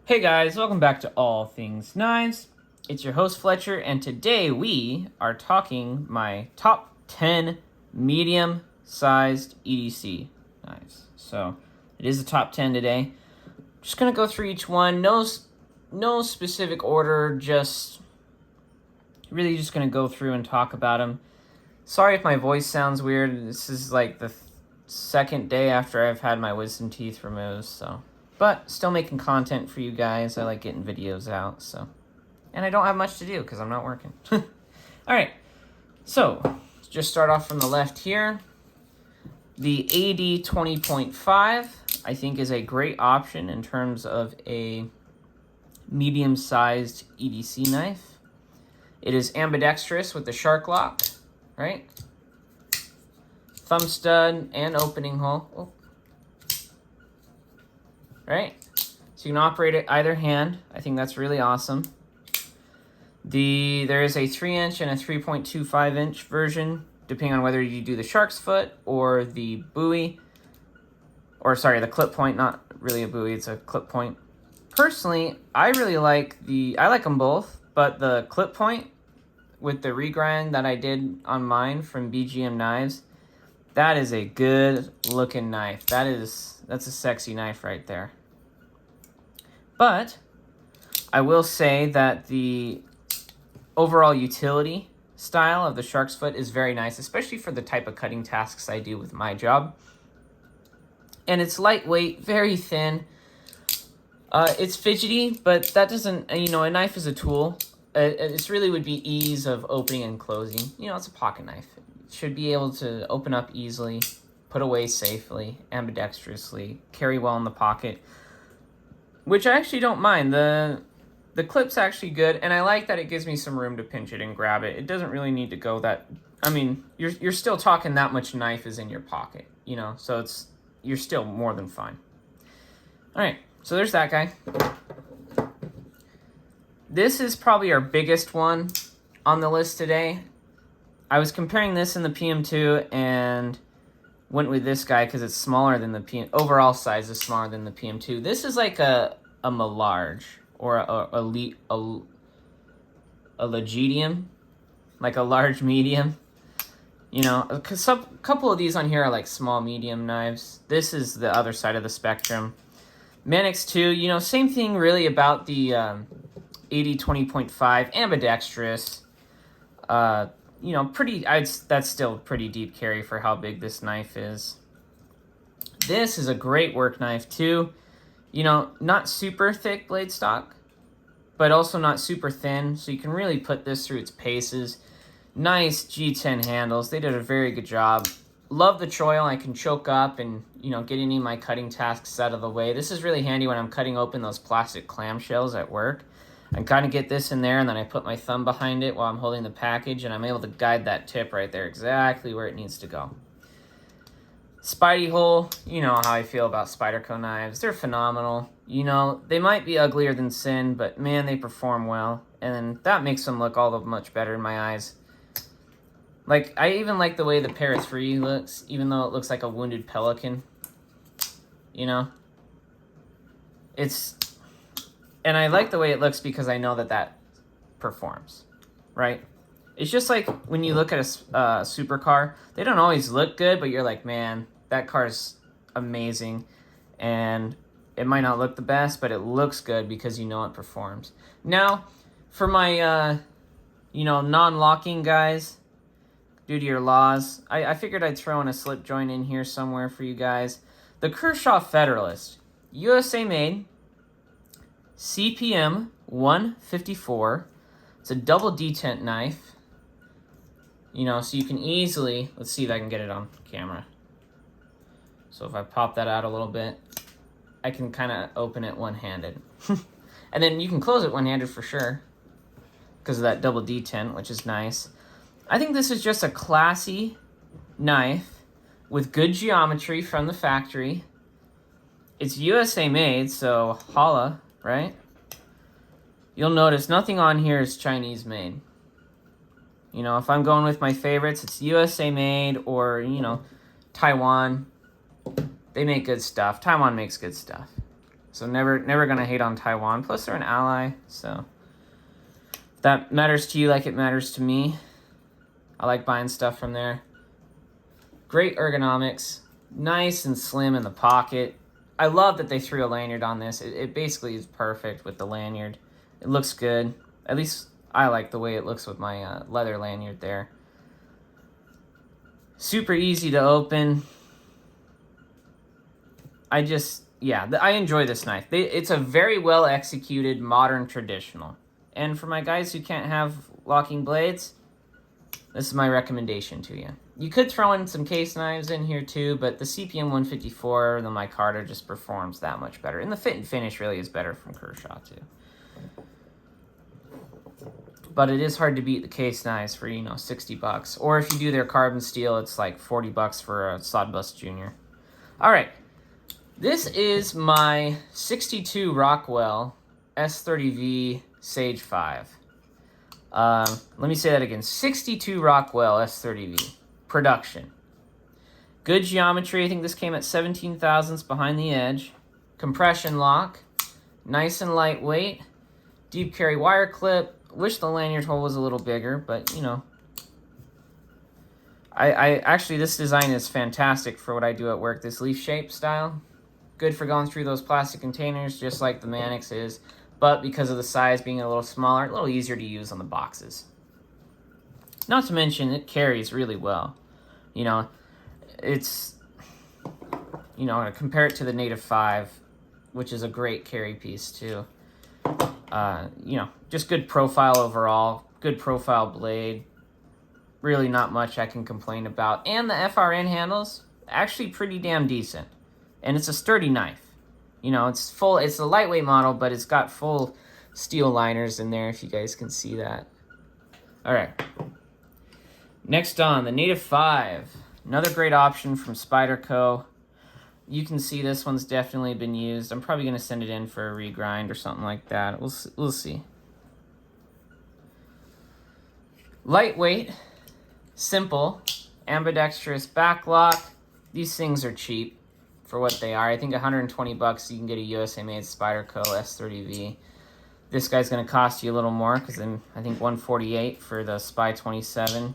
Hey guys, welcome back to All Things Knives. It's your host Fletcher, and today we are talking my top 10 medium-sized EDC knives. So it is the top 10 today. Just gonna go through each one. No specific order. Just really just gonna go through and talk about them. Sorry if my voice sounds weird. This is like the second day after I've had my wisdom teeth removed, so. But still making content for you guys. I like getting videos out, so. And I don't have much to do because I'm not working. All right, so let's just start off from the left here. The AD 20.5, I think, is a great option in terms of a medium-sized EDC knife. It is ambidextrous with the shark lock, right? Thumb stud and opening hole. Oh. Right? So you can operate it either hand. I think that's really awesome. There is a 3-inch and a 3.25-inch version, depending on whether you do the shark's foot or the buoy. Or, sorry, the clip point, not really a buoy, it's a clip point. Personally, I like them both, but the clip point with the regrind that I did on mine from BGM Knives, that is a good looking knife. That's a sexy knife right there. But I will say that the overall utility style of the shark's foot is very nice, especially for the type of cutting tasks I do with my job. And it's lightweight, very thin. It's fidgety, but that doesn't, a knife is a tool. It really would be ease of opening and closing. It's a pocket knife. It should be able to open up easily, put away safely, ambidextrously, carry well in the pocket, which I actually don't mind. The clip's actually good, and I like that it gives me some room to pinch it and grab it. It doesn't really need to go that, you're still talking that much knife is in your pocket, so you're still more than fine. All right, so there's that guy. This is probably our biggest one on the list today. I was comparing this and the PM2 and went with this guy because it's smaller than the PM. Overall size is smaller than the PM2. This is like a large or a legitium, like a large medium. Because a couple of these on here are like small medium knives. This is the other side of the spectrum. Manix 2, same thing really about the AD 20.5, ambidextrous. That's still pretty deep carry for how big this knife is. This is a great work knife too. Not super thick blade stock, but also not super thin, so you can really put this through its paces. Nice G10 handles. They did a very good job. Love the choil. I can choke up and, get any of my cutting tasks out of the way. This is really handy when I'm cutting open those plastic clamshells at work. I kind of get this in there, and then I put my thumb behind it while I'm holding the package, and I'm able to guide that tip right there exactly where it needs to go. Spidey hole, you know how I feel about Spyderco knives. They're phenomenal. They might be uglier than sin, but man, they perform well, and that makes them look all the much better in my eyes. Like, I even like the way the Para 3 looks, even though it looks like a wounded pelican. And I like the way it looks because I know that performs, right? It's just like when you look at a supercar, they don't always look good, but you're like, man, that car's amazing. And it might not look the best, but it looks good because it performs. Now, for my, non-locking guys, due to your laws, I figured I'd throw in a slip joint in here somewhere for you guys. The Kershaw Federalist, USA made, CPM 154. It's a double detent knife. So you can easily, let's see if I can get it on camera. So if I pop that out a little bit, I can kind of open it one-handed. And then you can close it one-handed for sure because of that double detent, which is nice. I think this is just a classy knife with good geometry from the factory. It's USA made, so holla, right? You'll notice nothing on here is Chinese made. If I'm going with my favorites, it's USA made or, Taiwan. They make good stuff. Taiwan makes good stuff. So never gonna hate on Taiwan. Plus they're an ally, so if that matters to you like it matters to me. I like buying stuff from there. Great ergonomics, nice and slim in the pocket. I love that they threw a lanyard on this. It basically is perfect with the lanyard. It looks good. At least I like the way it looks with my leather lanyard there. Super easy to open. I enjoy this knife. It's a very well executed modern traditional. And for my guys who can't have locking blades, this is my recommendation to you. You could throw in some case knives in here too, but the CPM 154, the micarta, just performs that much better. And the fit and finish really is better from Kershaw too. But it is hard to beat the case knives for, $60. Or if you do their carbon steel, it's like $40 for a Sawdust Junior. All right. This is my 62 Rockwell S30V Sage 5. Let me say that again. 62 Rockwell S30V. Production. Good geometry. I think this came at 17 thousandths behind the edge. Compression lock. Nice and lightweight. Deep carry wire clip. Wish the lanyard hole was a little bigger, but, I actually, this design is fantastic for what I do at work. This leaf shape style. Good for going through those plastic containers, just like the Manix is. But because of the size being a little smaller, a little easier to use on the boxes. Not to mention, it carries really well. It's, compare it to the Native 5, which is a great carry piece too. Just good profile overall, good profile blade. Really not much I can complain about. And the FRN handles, actually pretty damn decent. And it's a sturdy knife. It's a lightweight model, but it's got full steel liners in there, if you guys can see that. All right. Next on, the Native 5. Another great option from Spyderco. You can see this one's definitely been used. I'm probably going to send it in for a regrind or something like that. We'll see. Lightweight, simple, ambidextrous back lock. These things are cheap for what they are. I think $120 you can get a USA-made Spyderco S30V. This guy's going to cost you a little more because then I think $148 for the Spy 27.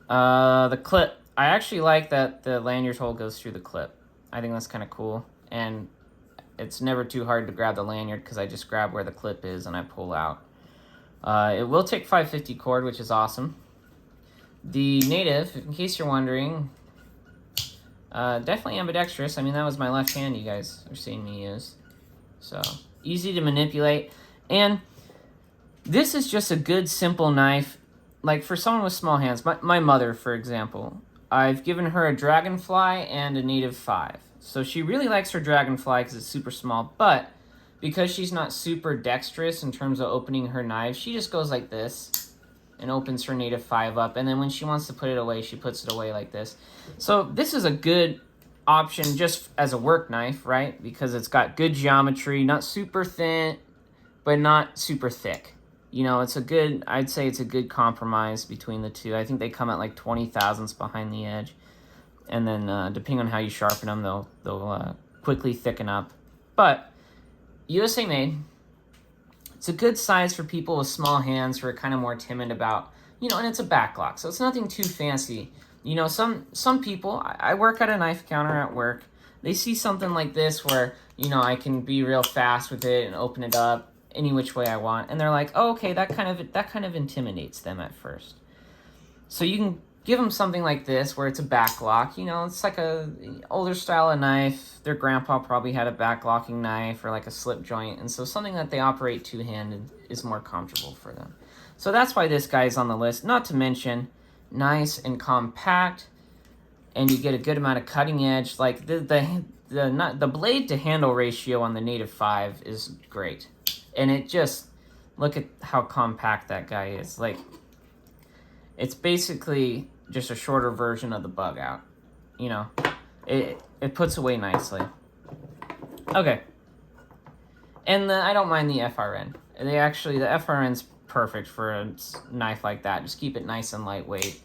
The clip. I actually like that the lanyard hole goes through the clip. I think that's kind of cool. And it's never too hard to grab the lanyard because I just grab where the clip is and I pull out. It will take 550 cord, which is awesome. The Native, in case you're wondering, definitely ambidextrous. I mean, that was my left hand you guys are seeing me use. So, easy to manipulate. And this is just a good, simple knife. Like, for someone with small hands, my mother, for example, I've given her a Dragonfly and a Native 5. So she really likes her Dragonfly because it's super small, but because she's not super dexterous in terms of opening her knives, she just goes like this and opens her Native 5 up, and then when she wants to put it away, she puts it away like this. So this is a good option just as a work knife, right? Because it's got good geometry, not super thin, but not super thick. I'd say it's a good compromise between the two. I think they come at like 20 thousandths behind the edge. And then depending on how you sharpen them, they'll quickly thicken up. But USA made. It's a good size for people with small hands who are kind of more timid about, and it's a backlock, so it's nothing too fancy. Some people, I work at a knife counter at work, they see something like this where, I can be real fast with it and open it up any which way I want, and they're like, oh, okay, that kind of intimidates them at first. So you can give them something like this where it's a backlock. It's like a older style of knife. Their grandpa probably had a backlocking knife or like a slip joint, and so something that they operate two-handed is more comfortable for them. So that's why this guy's on the list. Not to mention, nice and compact, and you get a good amount of cutting edge. Like the blade to handle ratio on the Native 5 is great, and it just look at how compact that guy is. Like, it's basically just a shorter version of the Bugout. It puts away nicely. Okay. And I don't mind the FRN. The FRN's perfect for a knife like that. Just keep it nice and lightweight.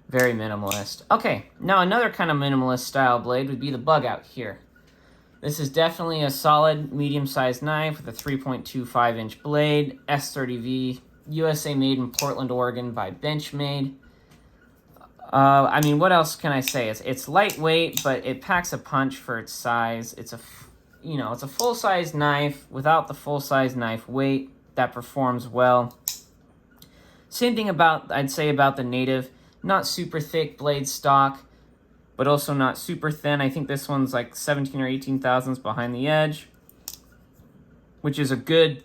Very minimalist. Okay, now another kind of minimalist style blade would be the Bugout here. This is definitely a solid medium-sized knife with a 3.25-inch blade, S30V, USA made in Portland, Oregon by Benchmade. I mean, what else can I say? It's lightweight, but it packs a punch for its size. It's a full-size knife without the full-size knife weight that performs well. Same thing I'd say about the Native. Not super thick blade stock, but also not super thin. I think this one's like 17 or 18 thousandths behind the edge, which is a good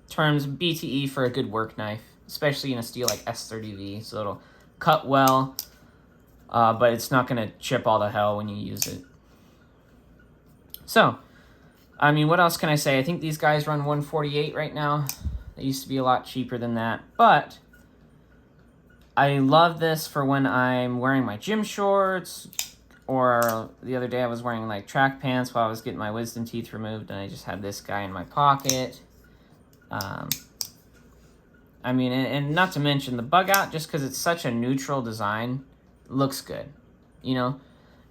terms BTE for a good work knife, especially in a steel like S30V. So it'll cut well, but it's not going to chip all the hell when you use it. So, I mean, what else can I say? I think these guys run 148 right now. They used to be a lot cheaper than that, but I love this for when I'm wearing my gym shorts, or the other day I was wearing like track pants while I was getting my wisdom teeth removed, and I just had this guy in my pocket. I mean, and not to mention the Bugout, just because it's such a neutral design, looks good, you know?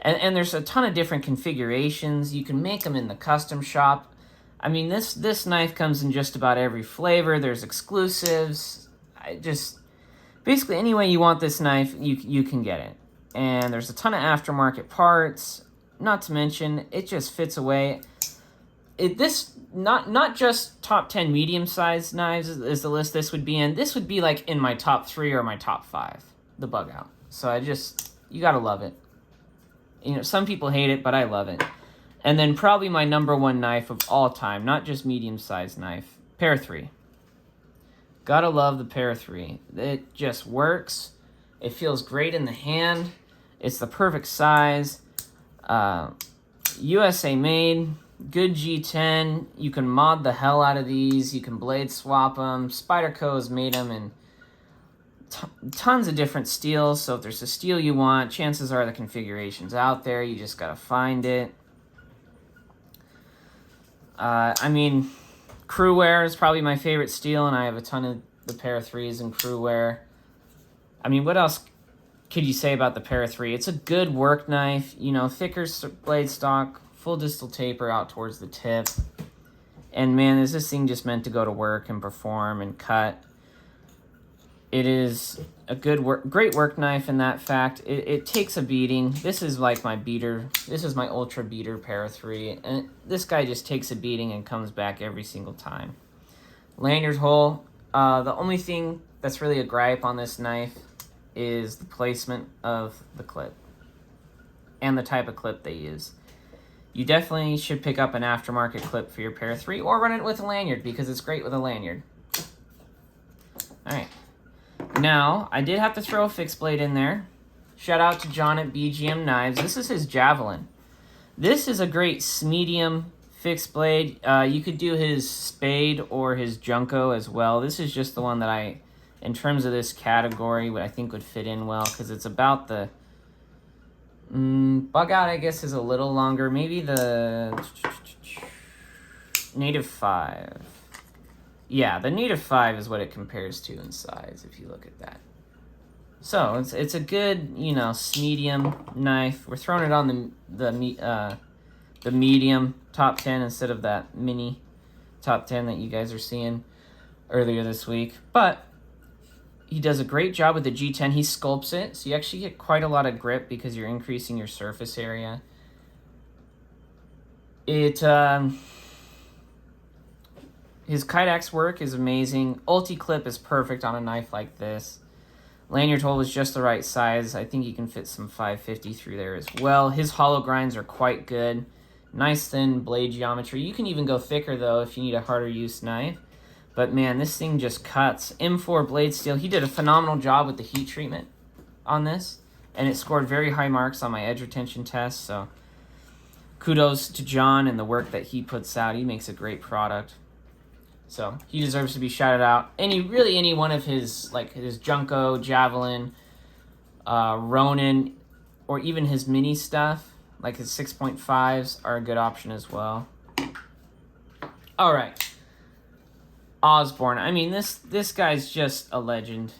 And there's a ton of different configurations. You can make them in the custom shop. I mean, this knife comes in just about every flavor. There's exclusives. Basically, any way you want this knife, you can get it. And there's a ton of aftermarket parts. Not to mention, it just fits away. Not just top 10 medium-sized knives is the list this would be in. This would be like in my top 3 or my top 5, the Bugout. So you gotta love it. You know, some people hate it, but I love it. And then probably my #1 knife of all time, not just medium-sized knife, Para 3. Gotta love the Para 3. It just works. It feels great in the hand. It's the perfect size. USA made. Good G10. You can mod the hell out of these. You can blade swap them. Spyderco has made them in tons of different steels. So if there's a steel you want, chances are the configuration's out there. You just gotta find it. I mean, crew wear is probably my favorite steel, and I have a ton of the Para 3s in crew wear. I mean, what else could you say about the Para 3? It's a good work knife, you know, thicker blade stock, full distal taper out towards the tip. And man, is this thing just meant to go to work and perform and cut. It is a great work knife in that fact. It takes a beating. This is like my beater. This is my ultra beater Para 3. And this guy just takes a beating and comes back every single time. Lanyard hole. The only thing that's really a gripe on this knife is the placement of the clip and the type of clip they use. You definitely should pick up an aftermarket clip for your Para 3 or run it with a lanyard because it's great with a lanyard. All right. Now, I did have to throw a fixed blade in there. Shout out to John at BGM Knives. This is his Javelin. This is a great medium fixed blade. You could do his Spade or his Junko as well. This is just the one that in terms of this category, what I think would fit in well, because it's about the Bugout, I guess, is a little longer. Maybe the Native 5. Yeah, the Native 5 is what it compares to in size, if you look at that. So, it's a good, you know, medium knife. We're throwing it on the medium top 10 instead of that mini top 10 that you guys are seeing earlier this week. But he does a great job with the G10. He sculpts it, so you actually get quite a lot of grip because you're increasing your surface area. His Kydex work is amazing. Ulti-clip is perfect on a knife like this. Lanyard hole is just the right size. I think you can fit some 550 through there as well. His hollow grinds are quite good. Nice thin blade geometry. You can even go thicker, though, if you need a harder use knife. But, man, this thing just cuts. M4 blade steel. He did a phenomenal job with the heat treatment on this. And it scored very high marks on my edge retention test. So, kudos to John and the work that he puts out. He makes a great product. So, he deserves to be shouted out. Any one of his, like his Junko, Javelin, Ronin, or even his mini stuff, like his 6.5s, are a good option as well. All right. Osborne. I mean, this guy's just a legend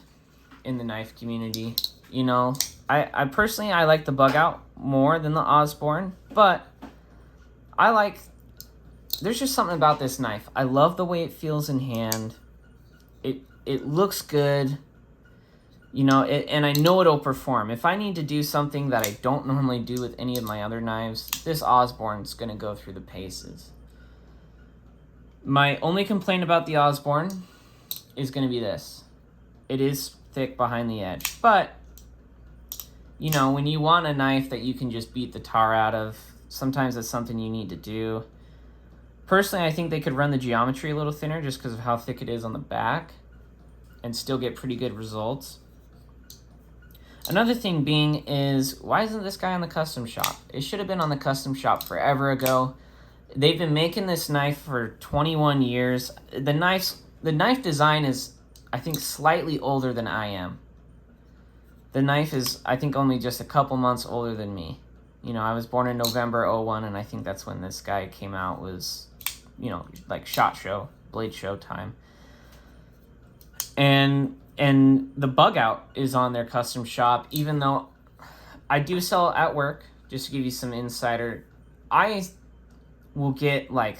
in the knife community. You know, I personally, I like the Bugout more than the Osborne, but I like there's just something about this knife. I love the way it feels in hand. It looks good. You know, and I know it'll perform. If I need to do something that I don't normally do with any of my other knives, this Osborne's going to go through the paces. My only complaint about the Osborne is going to be this. It is thick behind the edge. But, you know, when you want a knife that you can just beat the tar out of, sometimes that's something you need to do. Personally, I think they could run the geometry a little thinner just because of how thick it is on the back and still get pretty good results. Another thing being is, why isn't this guy on the custom shop? It should have been on the custom shop forever ago. They've been making this knife for 21 years. The knife design is, I think, slightly older than I am. The knife is, I think, only just a couple months older than me. You know, I was born in November '01, and I think that's when this guy came out, was, you know, like SHOT Show, Blade Show time. And the Bugout is on their custom shop, even though I do sell at work. Just to give you some insider, I will get like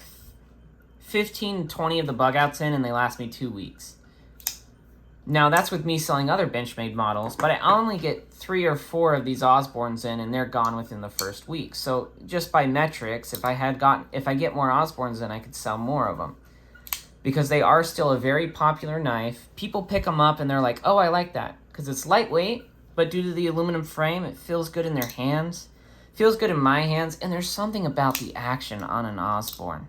15, 20 of the Bugouts in, and they last me 2 weeks. Now, that's with me selling other Benchmade models, but I only get 3 or 4 of these Osbornes in, and they're gone within the first week. So just by metrics, if I get more Osbornes in, I could sell more of them. Because they are still a very popular knife. People pick them up and they're like, oh, I like that. Because it's lightweight, but due to the aluminum frame, it feels good in their hands. Feels good in my hands, and there's something about the action on an Osborne.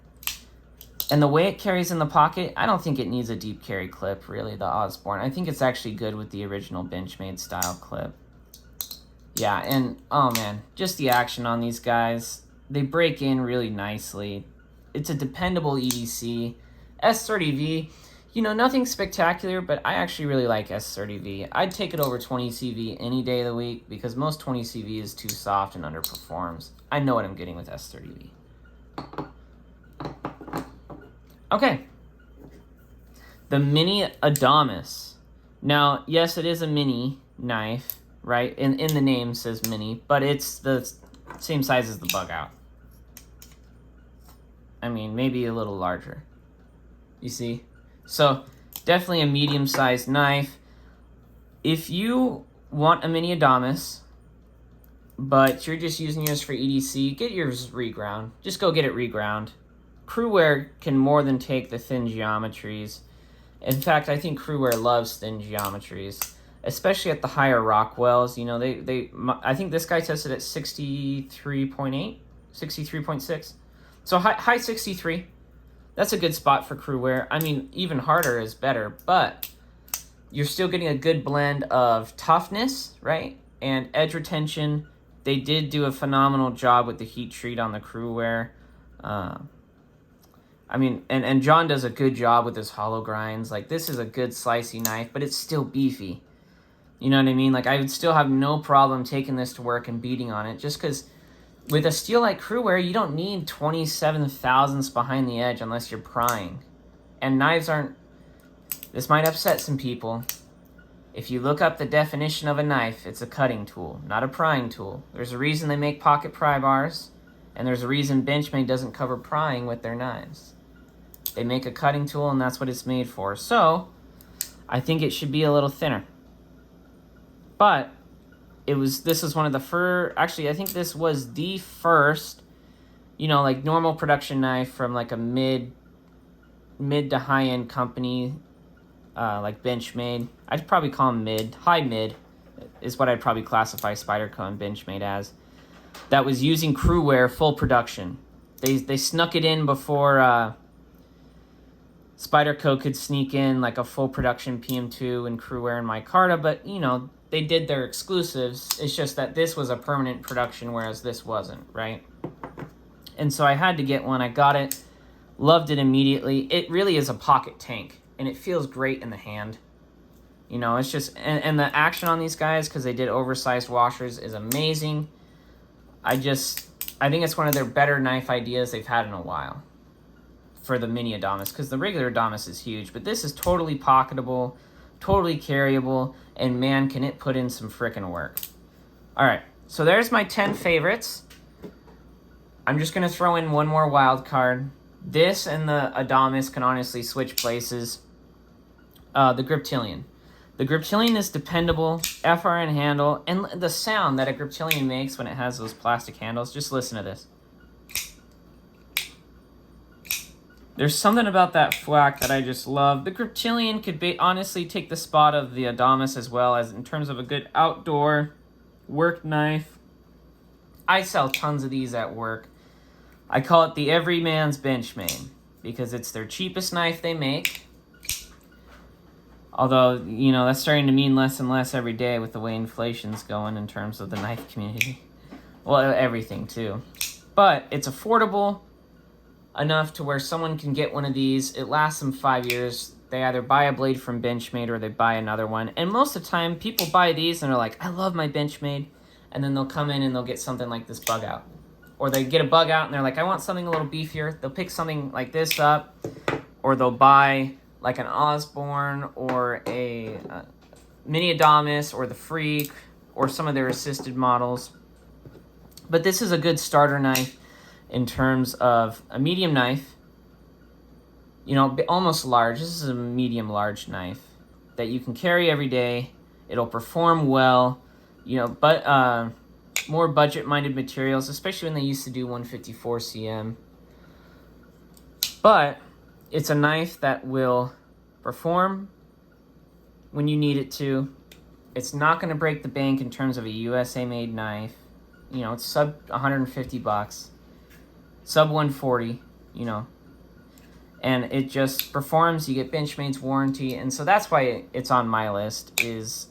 And the way it carries in the pocket, I don't think it needs a deep carry clip, really, the Osborne. I think it's actually good with the original Benchmade style clip. Yeah, and, oh man, just the action on these guys. They break in really nicely. It's a dependable EDC. S30V, you know, nothing spectacular, but I actually really like S30V. I'd take it over 20CV any day of the week because most 20CV is too soft and underperforms. I know what I'm getting with S30V. Okay. The Mini Adamas. Now, yes, it is a mini knife, right? In the name says mini, but it's the same size as the Bugout. I mean, maybe a little larger. You see? So, definitely a medium-sized knife. If you want a mini Adamas, but you're just using yours for EDC, get yours reground. Just go get it reground. Crewwear can more than take the thin geometries. In fact, I think Crewwear loves thin geometries, especially at the higher Rockwells. You know, I think this guy tested at 63.8, 63.6. So high 63. That's a good spot for Crewwear. I mean, even harder is better, but you're still getting a good blend of toughness, right? And edge retention. They did do a phenomenal job with the heat treat on the Crewwear. I mean, and John does a good job with his hollow grinds. Like, this is a good slicey knife, but it's still beefy. You know what I mean? Like, I would still have no problem taking this to work and beating on it, just because with a steel like Crewwear, you don't need 27 thousandths behind the edge unless you're prying. And knives aren't... This might upset some people. If you look up the definition of a knife, it's a cutting tool, not a prying tool. There's a reason they make pocket pry bars, and there's a reason Benchmade doesn't cover prying with their knives. They make a cutting tool, and that's what it's made for. So, I think it should be a little thinner. But this is one of the first, actually, I think this was the first, you know, like normal production knife from like a mid to high-end company, like Benchmade. I'd probably call them high mid is what I'd probably classify Spyderco and Benchmade as. That was using Crewwear full production. They snuck it in before Spyderco could sneak in like a full production PM2 and Crewwear and micarta, but you know, they did their exclusives. It's just that this was a permanent production, whereas this wasn't, right? And so I had to get one. I got it, loved it immediately. It really is a pocket tank, and it feels great in the hand. You know, it's just, and the action on these guys, because they did oversized washers, is amazing. I think it's one of their better knife ideas they've had in a while for the mini Adamas, because the regular Adamas is huge, but this is totally pocketable, totally carryable, and man, can it put in some frickin' work. All right, so there's my 10 favorites. I'm just going to throw in one more wild card. This and the Adamas can honestly switch places. The Griptilian. The Griptilian is dependable, FRN handle, and the sound that a Griptilian makes when it has those plastic handles, just listen to this. There's something about that thwack that I just love. The Griptilian could honestly take the spot of the Adamas as well, as in terms of a good outdoor work knife. I sell tons of these at work. I call it the everyman's Benchmade because it's their cheapest knife they make. Although, you know, that's starting to mean less and less every day with the way inflation's going in terms of the knife community. Well, everything too. But it's affordable enough to where someone can get one of these. It lasts them 5 years. They either buy a blade from Benchmade or they buy another one. And most of the time, people buy these and they're like, I love my Benchmade. And then they'll come in and they'll get something like this Bugout. Or they get a Bugout and they're like, I want something a little beefier. They'll pick something like this up. Or they'll buy like an Osborne or a mini Adamas or the Freak or some of their assisted models. But this is a good starter knife in terms of a medium knife, you know, almost large. This is a medium large knife that you can carry every day. It'll perform well, you know, but more budget-minded materials, especially when they used to do 154 cm. But it's a knife that will perform when you need it to. It's not going to break the bank in terms of a USA-made knife. You know, it's sub 150 bucks. Sub 140, you know. And it just performs. You get Benchmade's warranty. And so that's why it's on my list, is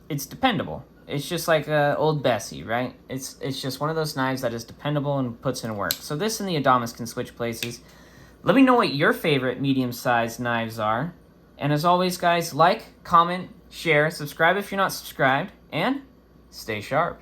it's dependable. It's just like old Bessie, right? It's just one of those knives that is dependable and puts in work. So this and the Adamas can switch places. Let me know what your favorite medium-sized knives are. And as always, guys, like, comment, share, subscribe if you're not subscribed, and stay sharp.